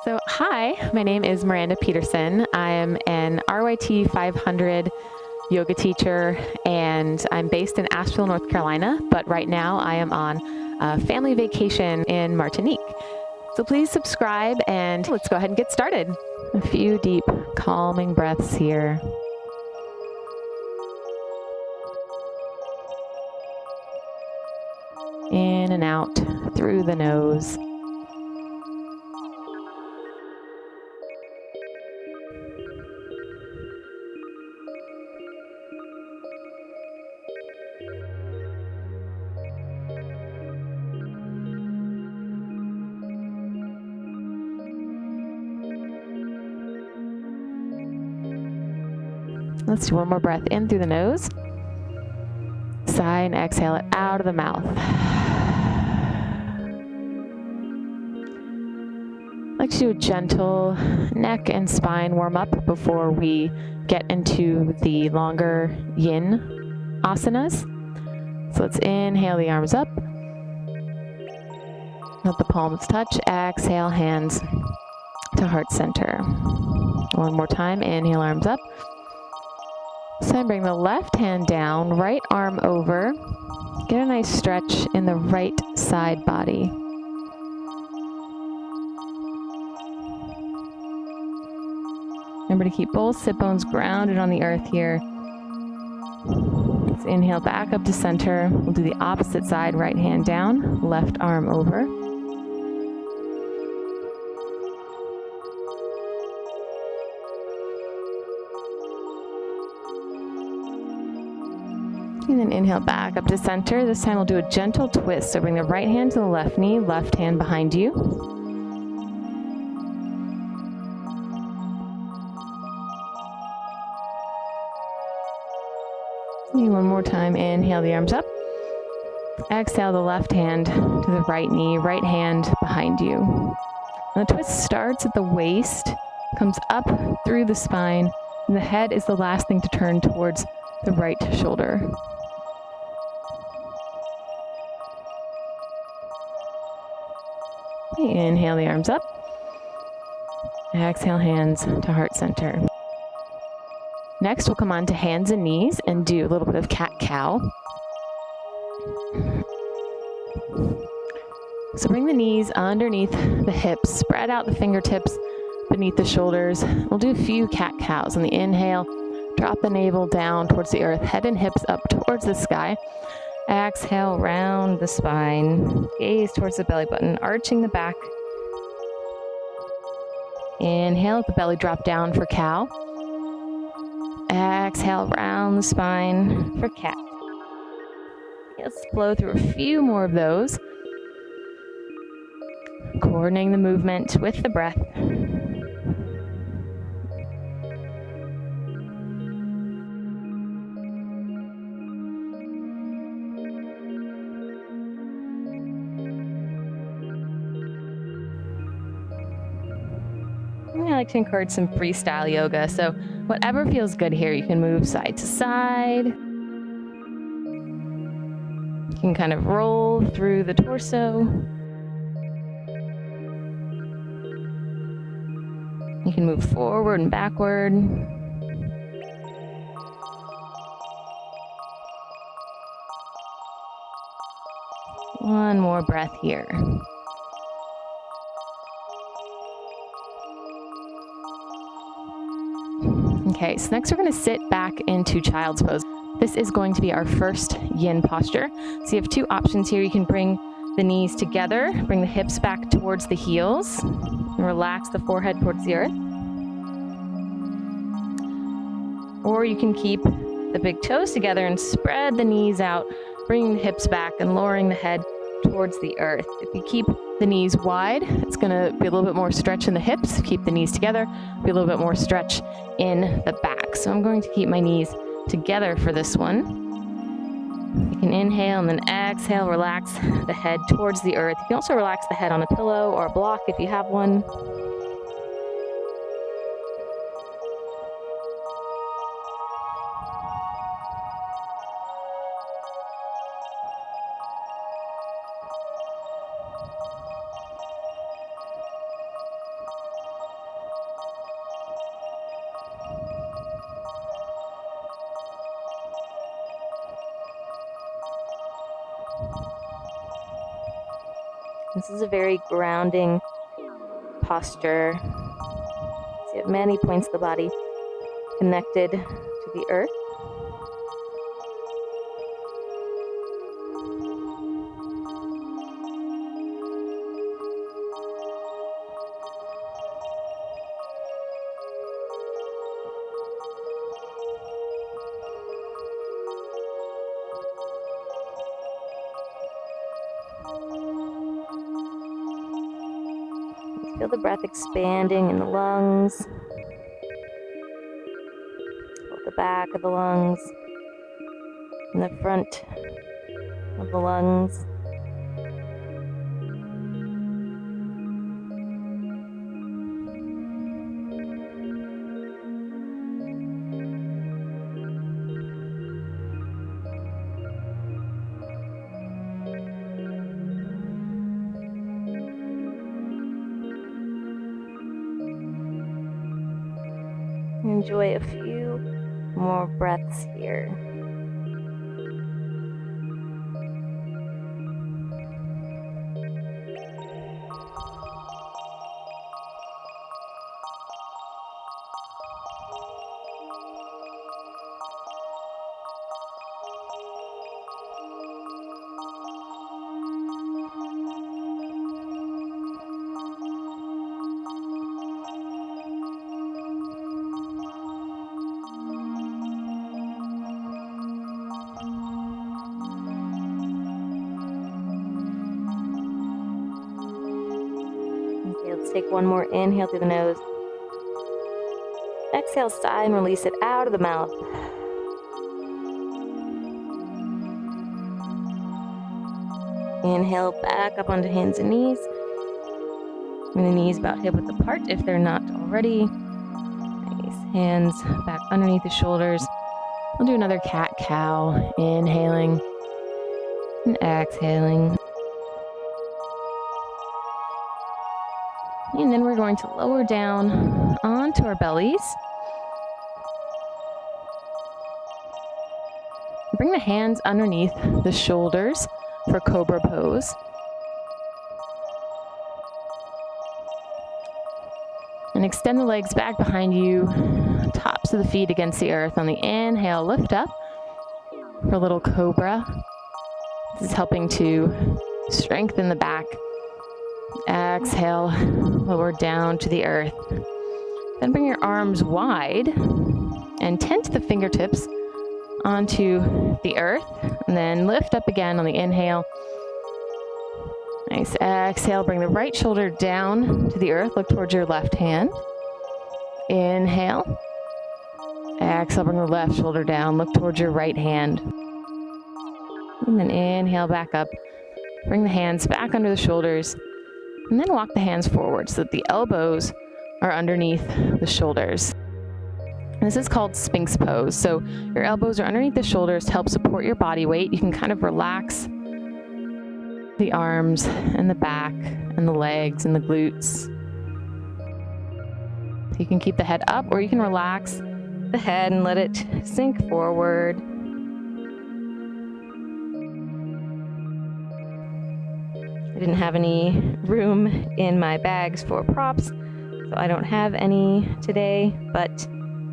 So, hi, my name is Miranda Peterson. I am an RYT 500 yoga teacher, and I'm based in Asheville, North Carolina, but right now I am on a family vacation in Martinique. So please subscribe, and let's go ahead and get started. A few deep, calming breaths here. In and out through the nose. Let's do one more breath in through the nose. Sigh and exhale it out of the mouth. I'd like to do a gentle neck and spine warm up before we get into the longer yin asanas. So let's inhale the arms up. Let the palms touch. Exhale, hands to heart center. One more time. Inhale, arms up. So then bring the left hand down, right arm over. Get a nice stretch in the right side body. Remember to keep both sit bones grounded on the earth here. Let's inhale back up to center. We'll do the opposite side, right hand down, left arm over. And then inhale back up to center. This time we'll do a gentle twist. So bring the right hand to the left knee, left hand behind you. And one more time, inhale the arms up. Exhale the left hand to the right knee, right hand behind you. And the twist starts at the waist, comes up through the spine, and the head is the last thing to turn towards the right shoulder. Inhale the arms up. Exhale, hands to heart center. Next, we'll come on to hands and knees and do a little bit of cat-cow. So bring the knees underneath the hips, spread out the fingertips beneath the shoulders. We'll do a few cat-cows. On the inhale, drop the navel down towards the earth, head and hips up towards the sky. Exhale, round the spine, gaze towards the belly button, arching the back. Inhale, let the belly drop down for cow. Exhale, round the spine for cat. Let's flow through a few more of those. Coordinating the movement with the breath. I like to encourage some freestyle yoga, so whatever feels good here, you can move side to side. You can kind of roll through the torso. You can move forward and backward. One more breath here. Okay, so next we're going to sit back into child's pose. This is going to be our first yin posture. So you have two options here. You can bring the knees together, bring the hips back towards the heels, and relax the forehead towards the earth. Or you can keep the big toes together and spread the knees out, bringing the hips back and lowering the head towards the earth. If you keep the knees wide, it's going to be a little bit more stretch in the hips. Keep the knees together, be a little bit more stretch in the back. So I'm going to keep my knees together for this one. You can inhale and then exhale, relax the head towards the earth. You can also relax the head on a pillow or a block if you have one. This is a very grounding posture. So you have many points of the body connected to the earth. Feel the breath expanding in the lungs, the back of the lungs, and the front of the lungs. Enjoy a few more breaths here. Okay, let's take one more inhale through the nose. Exhale, sigh and release it out of the mouth. Inhale back up onto hands and knees. Bring the knees about hip width apart if they're not already. Nice. Hands back underneath the shoulders. We'll do another cat-cow. Inhaling and exhaling. And then we're going to lower down onto our bellies. Bring the hands underneath the shoulders for Cobra pose. And extend the legs back behind you, tops of the feet against the earth. On the inhale, lift up for a little Cobra. This is helping to strengthen the back. Exhale, lower down to the earth. Then bring your arms wide and tent the fingertips onto the earth. And then lift up again on the inhale. Nice. Exhale, bring the right shoulder down to the earth. Look towards your left hand. Inhale. Exhale, bring the left shoulder down. Look towards your right hand. And then inhale back up. Bring the hands back under the shoulders. And then walk the hands forward so that the elbows are underneath the shoulders. And this is called Sphinx pose. So your elbows are underneath the shoulders to help support your body weight. You can kind of relax the arms and the back and the legs and the glutes. You can keep the head up, or you can relax the head and let it sink forward. I didn't have any room in my bags for props, so I don't have any today, but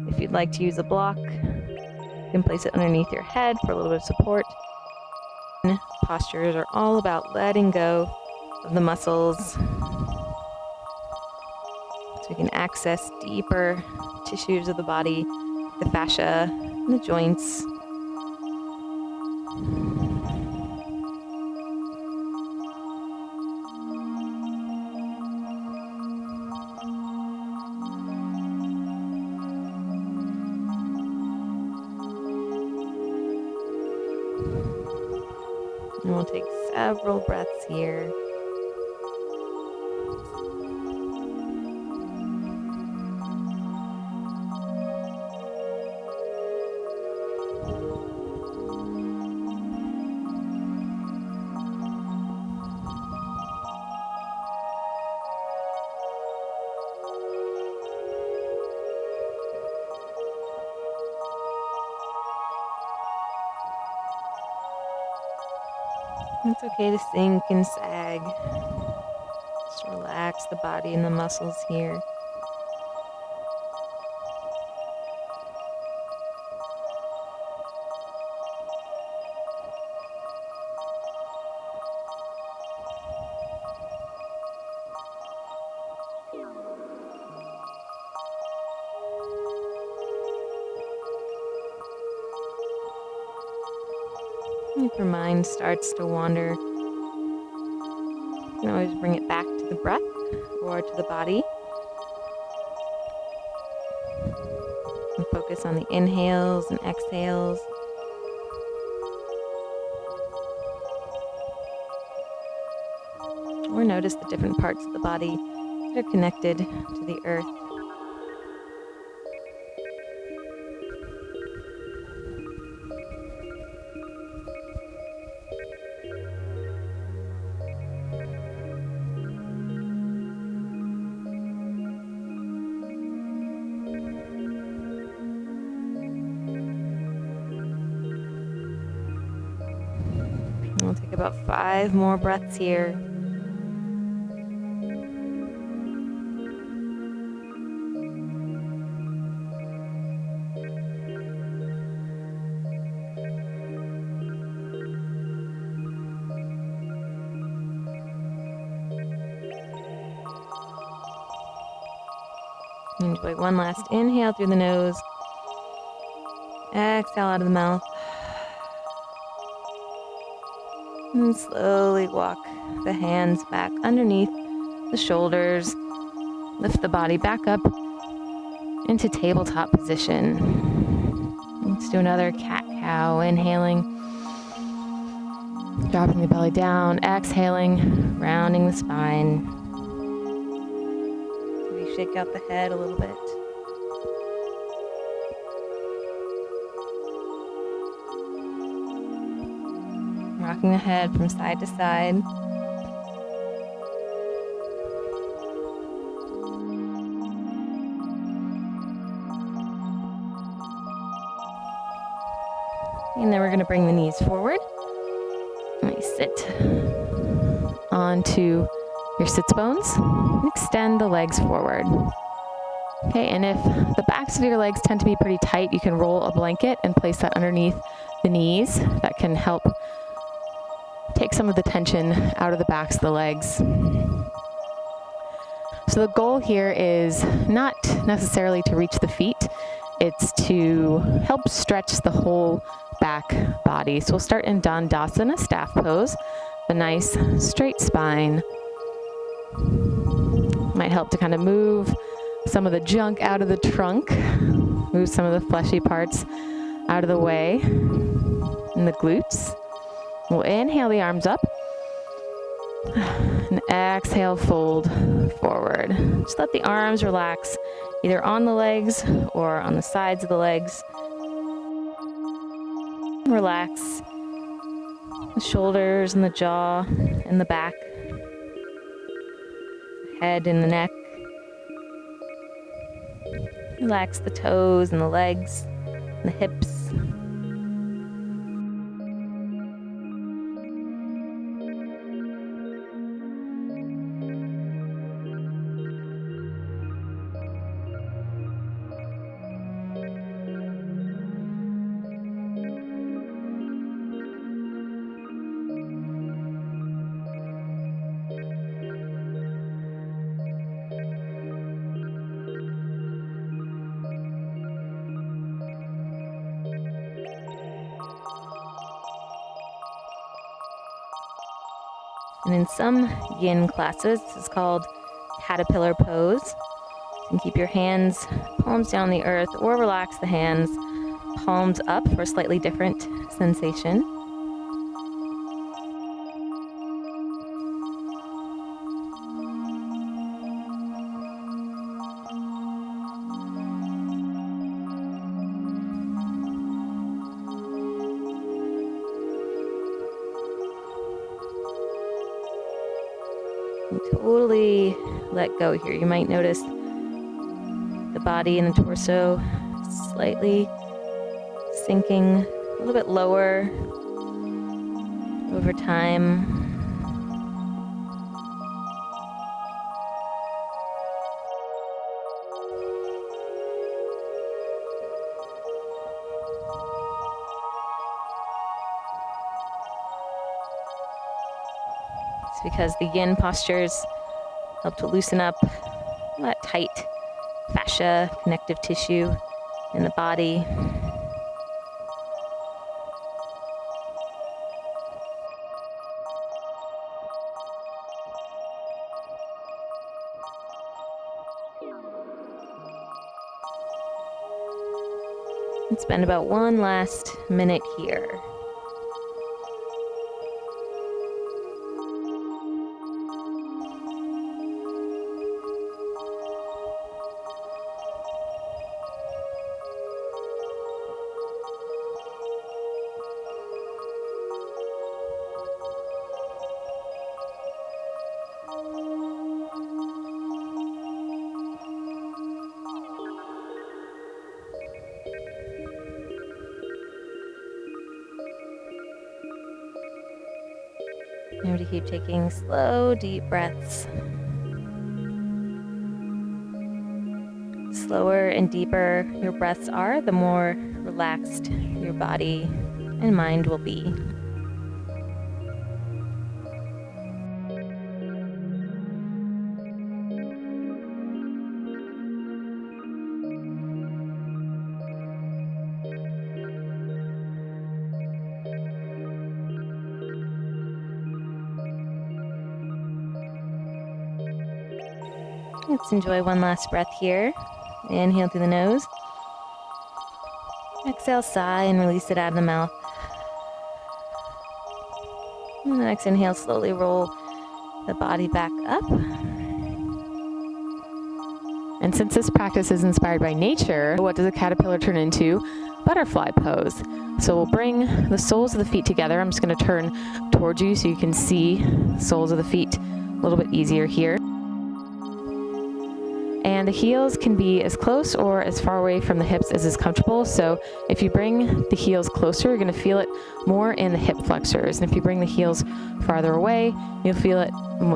if you'd like to use a block, you can place it underneath your head for a little bit of support. Postures are all about letting go of the muscles so we can access deeper tissues of the body, the fascia, and the joints. And we'll take several breaths here. It's okay to sink and sag. Just relax the body and the muscles here. If your mind starts to wander, you can always bring it back to the breath or to the body. And focus on the inhales and exhales. Or notice the different parts of the body that are connected to the earth. We'll take about 5 more breaths here. Enjoy one last inhale through the nose. Exhale out of the mouth. And slowly walk the hands back underneath the shoulders. Lift the body back up into tabletop position. Let's do another cat-cow. Inhaling, dropping the belly down. Exhaling, rounding the spine. Maybe shake out the head a little bit. Rocking the head from side to side. And then we're going to bring the knees forward. And you sit onto your sits bones. And extend the legs forward. Okay, and if the backs of your legs tend to be pretty tight, you can roll a blanket and place that underneath the knees. That can help take some of the tension out of the backs of the legs. So the goal here is not necessarily to reach the feet, it's to help stretch the whole back body. So we'll start in Dandasana, staff pose, a nice straight spine. Might help to kind of move some of the junk out of the trunk, move some of the fleshy parts out of the way, and the glutes. We'll inhale the arms up and exhale, fold forward. Just let the arms relax either on the legs or on the sides of the legs. Relax the shoulders and the jaw and the back, head and the neck. Relax the toes and the legs and the hips. And in some yin classes, this is called caterpillar pose. You can keep your hands, palms down the earth, or relax the hands, palms up for a slightly different sensation. And totally let go here. You might notice the body and the torso slightly sinking a little bit lower. over time. It's because the yin postures help to loosen up that tight fascia, connective tissue in the body. And spend about one last minute here. Remember to keep taking slow, deep breaths. Slower and deeper your breaths are, the more relaxed your body and mind will be. Let's enjoy one last breath here. Inhale through the nose. Exhale, sigh, and release it out of the mouth. And the next inhale, slowly roll the body back up. And since this practice is inspired by nature, what does a caterpillar turn into? Butterfly pose. So we'll bring the soles of the feet together. I'm just going to turn towards you so you can see the soles of the feet a little bit easier here. And the heels can be as close or as far away from the hips as is comfortable. So if you bring the heels closer, you're going to feel it more in the hip flexors. And if you bring the heels farther away, you'll feel it,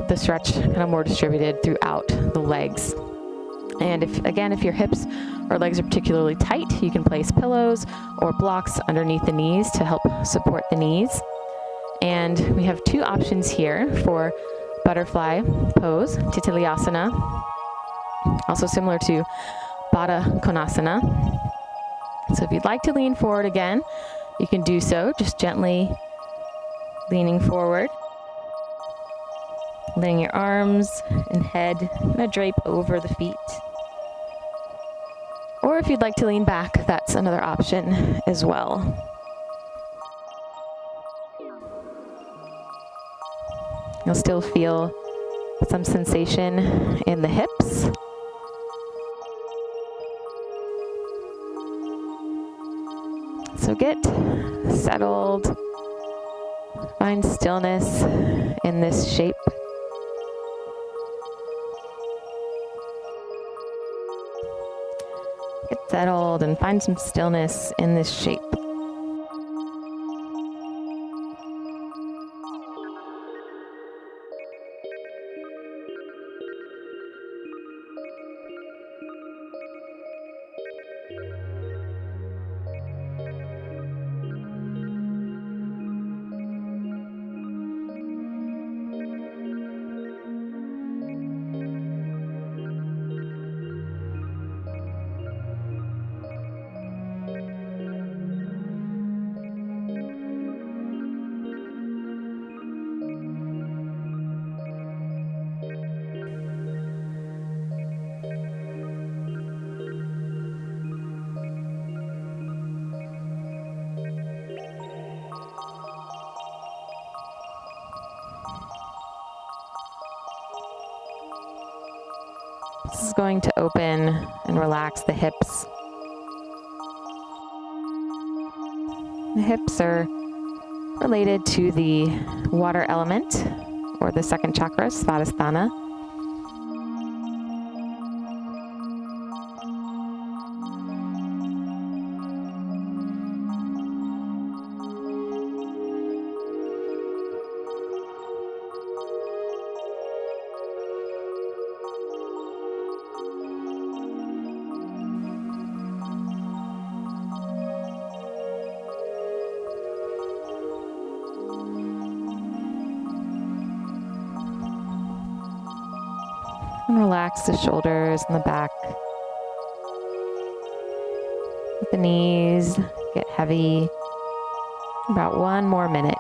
the stretch kind of more distributed throughout the legs. And if your hips or legs are particularly tight, you can place pillows or blocks underneath the knees to help support the knees. And we have two options here for butterfly pose, Titilyasana, also similar to Baddha Konasana. So if you'd like to lean forward again, you can do so, just gently leaning forward. Letting your arms and head kind of drape over the feet. Or if you'd like to lean back, that's another option as well. You'll still feel some sensation in the hips. So get settled, find stillness in this shape. Get settled and find some stillness in this shape. This is going to open and relax the hips. The hips are related to the water element, or the second chakra, Savasana. And relax the shoulders and the back. Let the knees get heavy. About 1 more minute.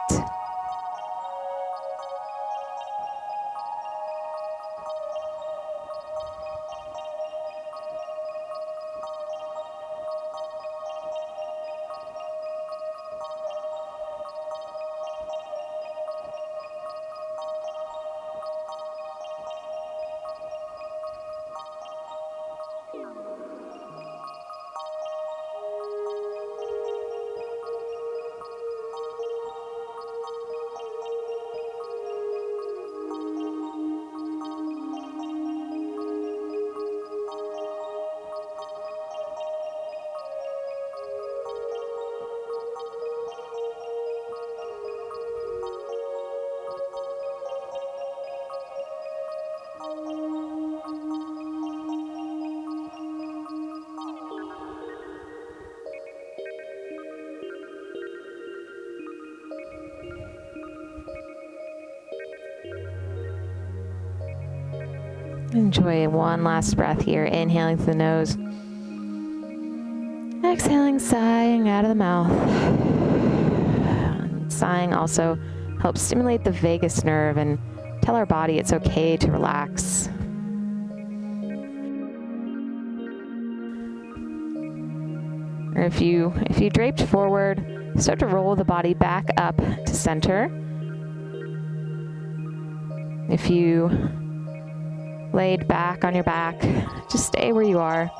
Enjoy one last breath here, inhaling through the nose. Exhaling, sighing out of the mouth. Sighing also helps stimulate the vagus nerve and tell our body it's okay to relax. Or if you draped forward, start to roll the body back up to center. If you laid back on your back, just stay where you are.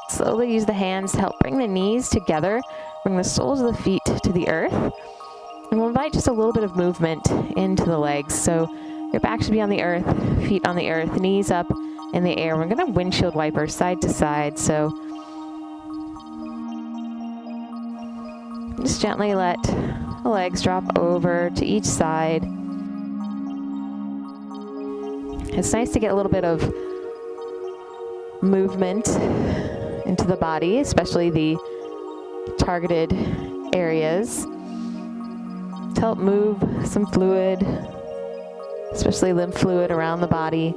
Slowly use the hands to help bring the knees together, bring the soles of the feet to the earth. And we'll invite just a little bit of movement into the legs. So your back should be on the earth, feet on the earth, knees up in the air. We're going to windshield wiper side to side. So just gently let the legs drop over to each side. It's nice to get a little bit of movement into the body, especially the targeted areas, to help move some fluid, especially lymph fluid around the body.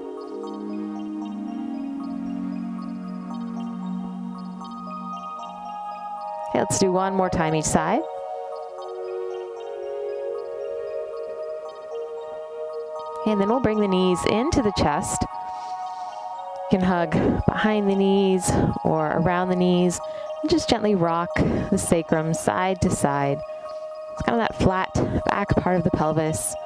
Okay, let's do one more time each side. And then we'll bring the knees into the chest. You can hug behind the knees or around the knees and just gently rock the sacrum side to side. It's kind of that flat back part of the pelvis.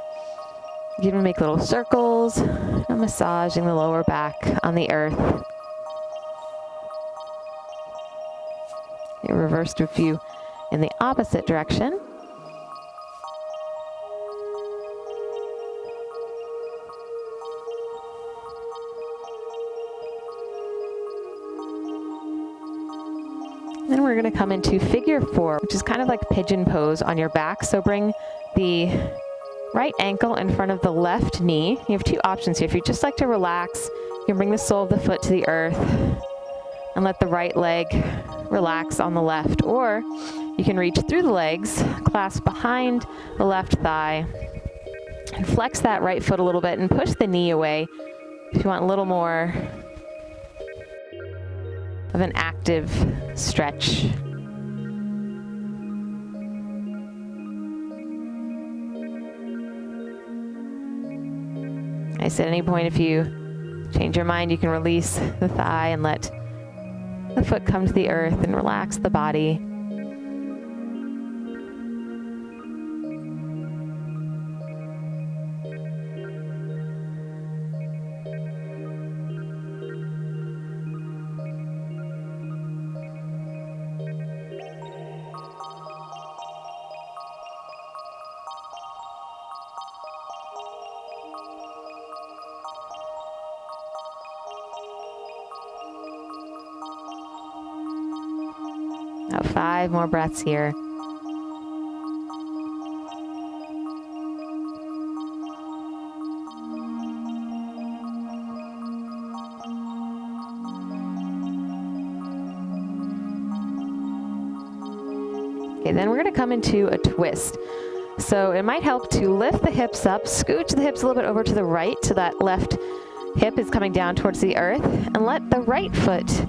You can make little circles and massaging the lower back on the earth. You reverse to a few in the opposite direction. Then we're going to come into figure 4, which is kind of like pigeon pose on your back. So bring the right ankle in front of the left knee. You have 2 options here. If you just like to relax, you can bring the sole of the foot to the earth and let the right leg relax on the left. Or you can reach through the legs, clasp behind the left thigh, and flex that right foot a little bit and push the knee away if you want a little more of an active stretch. I said at any point, if you change your mind, you can release the thigh and let the foot come to the earth and relax the body. Now 5 more breaths here. Okay, then we're going to come into a twist. So it might help to lift the hips up, scooch the hips a little bit over to the right so that left hip is coming down towards the earth, and let the right foot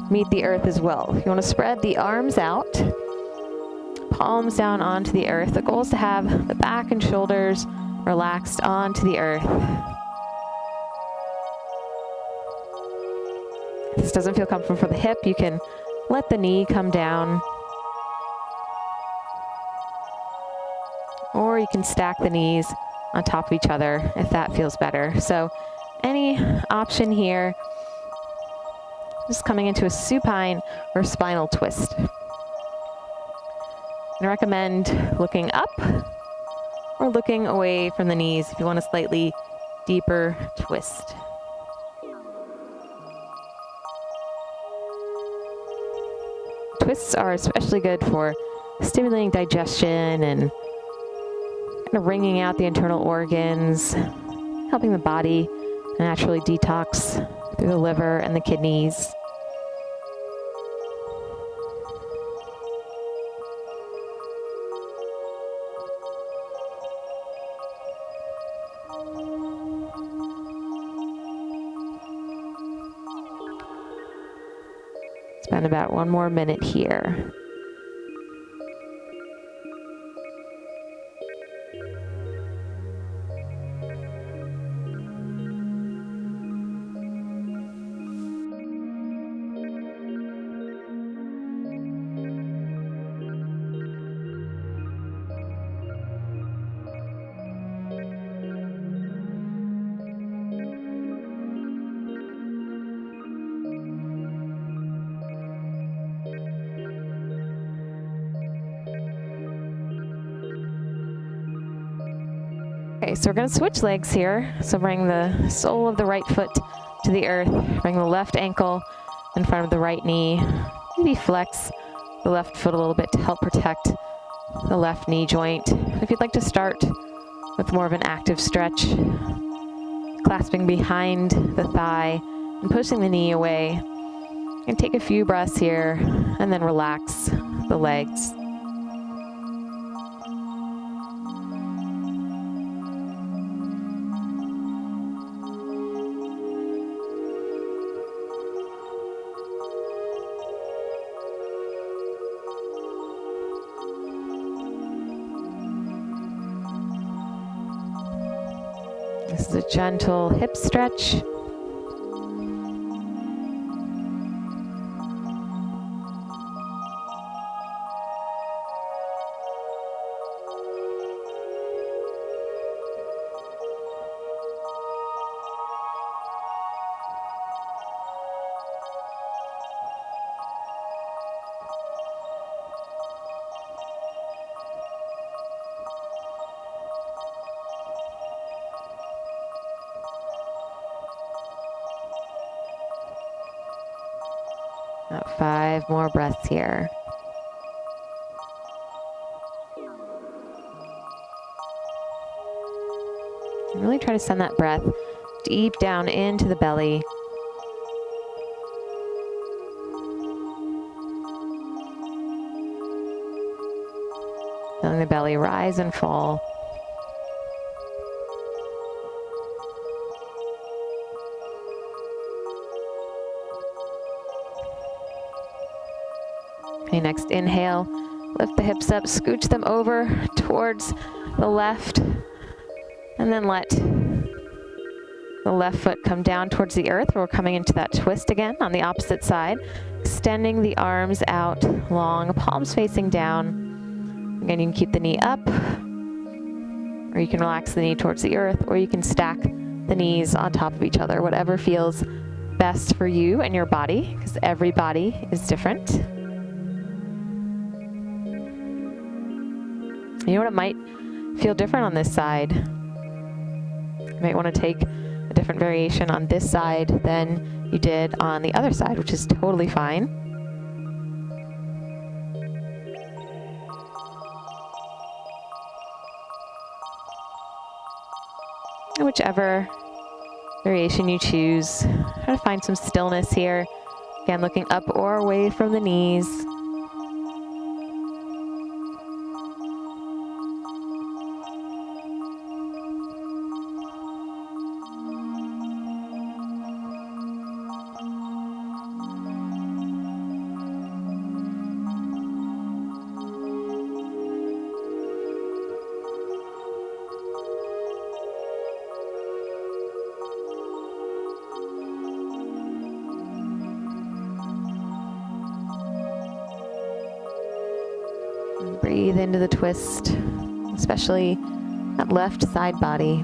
meet the earth as well. You want to spread the arms out, palms down onto the earth. The goal is to have the back and shoulders relaxed onto the earth. If this doesn't feel comfortable for the hip, you can let the knee come down, or you can stack the knees on top of each other if that feels better. So any option here. Just coming into a supine or spinal twist. I recommend looking up or looking away from the knees if you want a slightly deeper twist. Twists are especially good for stimulating digestion and kind of wringing out the internal organs, helping the body naturally detox through the liver and the kidneys. Spend about 1 more minute here. Okay, so we're going to switch legs here. So bring the sole of the right foot to the earth. Bring the left ankle in front of the right knee. Maybe flex the left foot a little bit to help protect the left knee joint. If you'd like to start with more of an active stretch, clasping behind the thigh and pushing the knee away. And take a few breaths here and then relax the legs. This is a gentle hip stretch. About 5 more breaths here. And really try to send that breath deep down into the belly. Feeling the belly rise and fall. Okay, next inhale, lift the hips up, scooch them over towards the left, and then let the left foot come down towards the earth. We're coming into that twist again on the opposite side, extending the arms out long, palms facing down. Again, you can keep the knee up, or you can relax the knee towards the earth, or you can stack the knees on top of each other, whatever feels best for you and your body, because every body is different. You know what, it might feel different on this side. You might want to take a different variation on this side than you did on the other side, which is totally fine. And whichever variation you choose, try to find some stillness here. Again, looking up or away from the knees. And breathe into the twist, especially that left side body.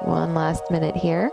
One last minute here.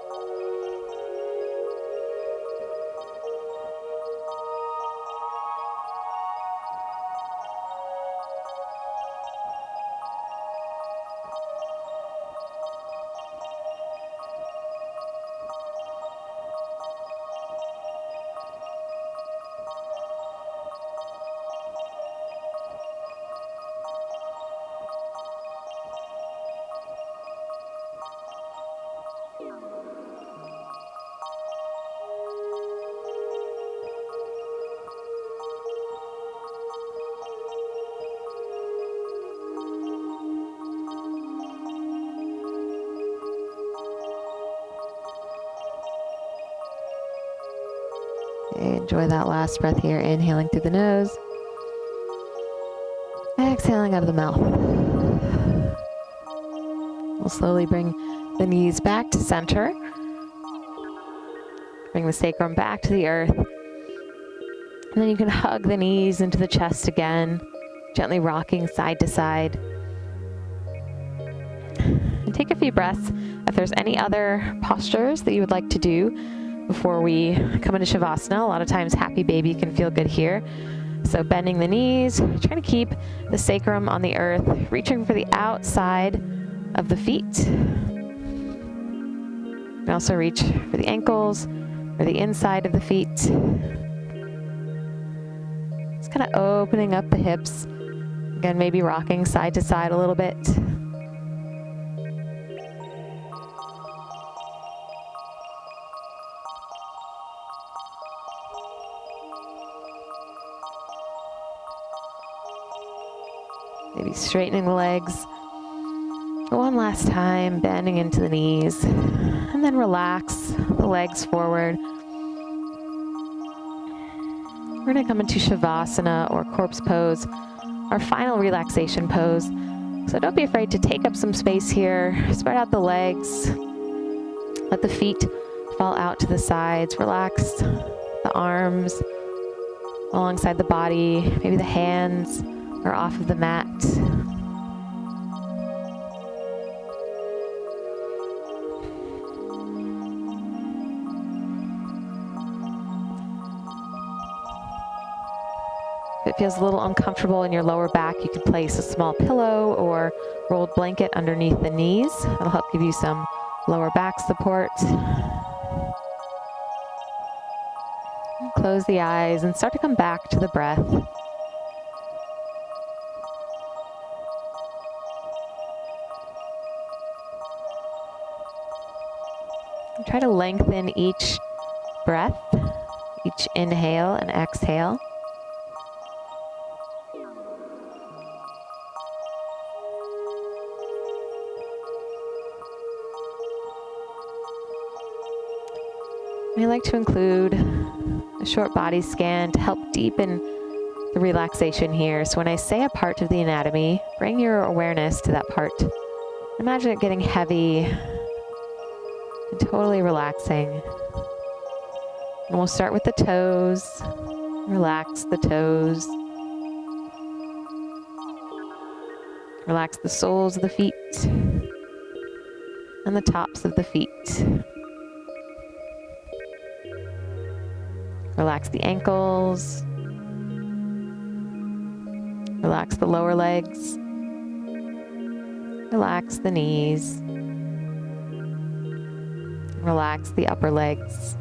Okay, enjoy that last breath here, inhaling through the nose, exhaling out of the mouth. We'll slowly bring the knees back to center. Bring the sacrum back to the earth. And then you can hug the knees into the chest again, gently rocking side to side. And take a few breaths. If there's any other postures that you would like to do before we come into Savasana, a lot of times happy baby can feel good here. So bending the knees, trying to keep the sacrum on the earth, reaching for the outside of the feet. And also reach for the ankles or the inside of the feet. Just kind of opening up the hips. Again, maybe rocking side to side a little bit. Maybe straightening the legs. One last time, bending into the knees. And then relax the legs forward. We're going to come into Shavasana or corpse pose, our final relaxation pose. So don't be afraid to take up some space here. Spread out the legs. Let the feet fall out to the sides. Relax the arms alongside the body. Maybe the hands are off of the mat. If it feels a little uncomfortable in your lower back, you can place a small pillow or rolled blanket underneath the knees. That'll help give you some lower back support. And close the eyes and start to come back to the breath. And try to lengthen each breath, each inhale and exhale. I like to include a short body scan to help deepen the relaxation here. So when I say a part of the anatomy, bring your awareness to that part. Imagine it getting heavy and totally relaxing. And we'll start with the toes. Relax the toes. Relax the soles of the feet and the tops of the feet. Relax the ankles. Relax the lower legs. Relax the knees. Relax the upper legs.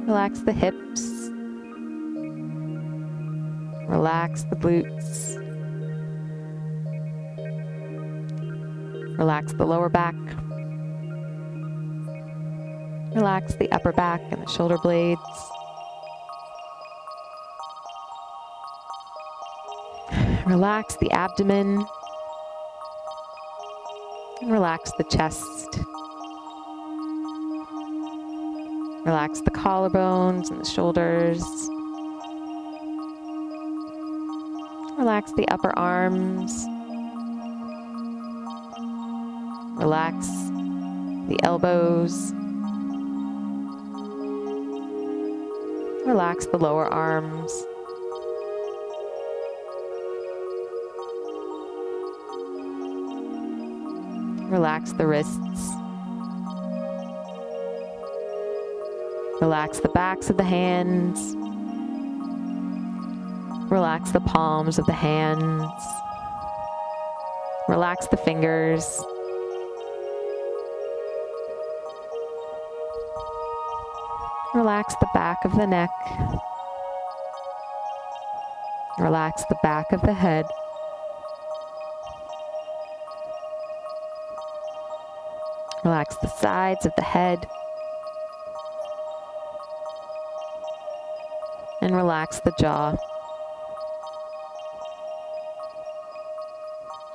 Relax the hips. Relax the glutes. Relax the lower back. Relax the upper back and the shoulder blades. Relax the abdomen. And relax the chest. Relax the collarbones and the shoulders. Relax the upper arms. Relax the elbows. Relax the lower arms. Relax the wrists. Relax the backs of the hands. Relax the palms of the hands. Relax the fingers. Relax the back of the neck. Relax the back of the head. Relax the sides of the head. And relax the jaw.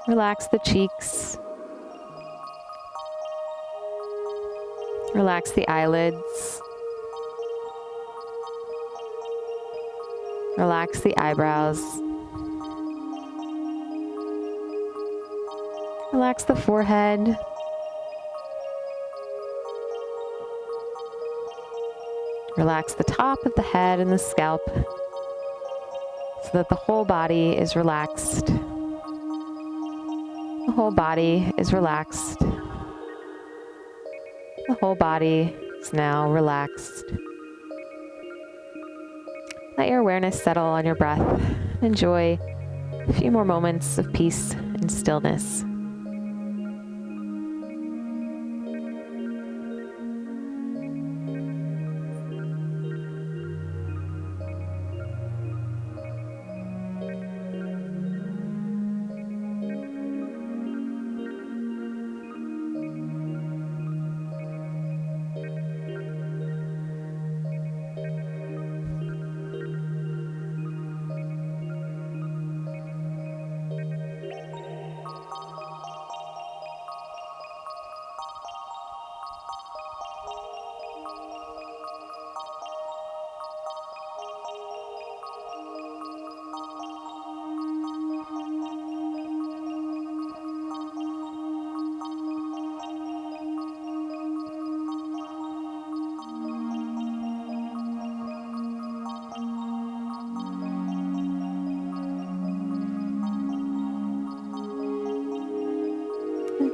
Relax the cheeks. Relax the eyelids. Relax the eyebrows. Relax the forehead. Relax the top of the head and the scalp so that the whole body is relaxed. The whole body is relaxed. The whole body is now relaxed. Let your awareness settle on your breath. Enjoy a few more moments of peace and stillness.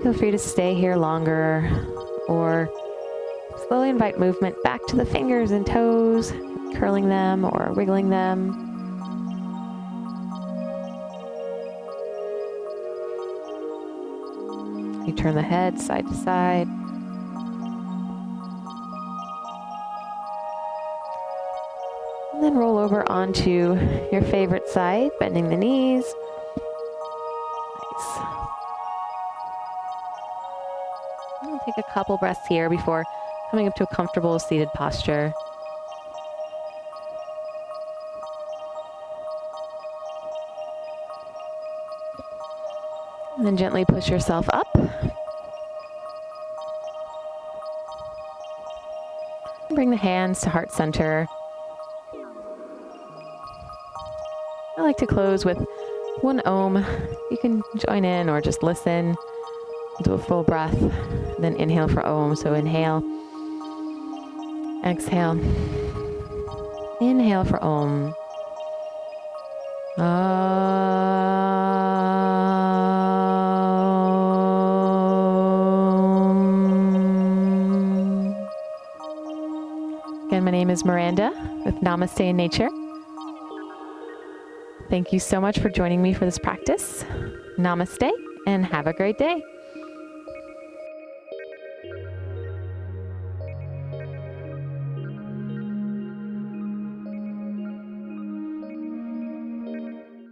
Feel free to stay here longer or slowly invite movement back to the fingers and toes, curling them or wiggling them. You turn the head side to side. And then roll over onto your favorite side, bending the knees. Nice. We'll take a couple breaths here before coming up to a comfortable seated posture. And then gently push yourself up. Bring the hands to heart center. I like to close with one Om. You can join in or just listen. Do a full breath, then inhale for Om. So inhale, exhale, inhale for Om. Again, my name is Miranda with Namaste in Nature. Thank you so much for joining me for this practice. Namaste and have a great day.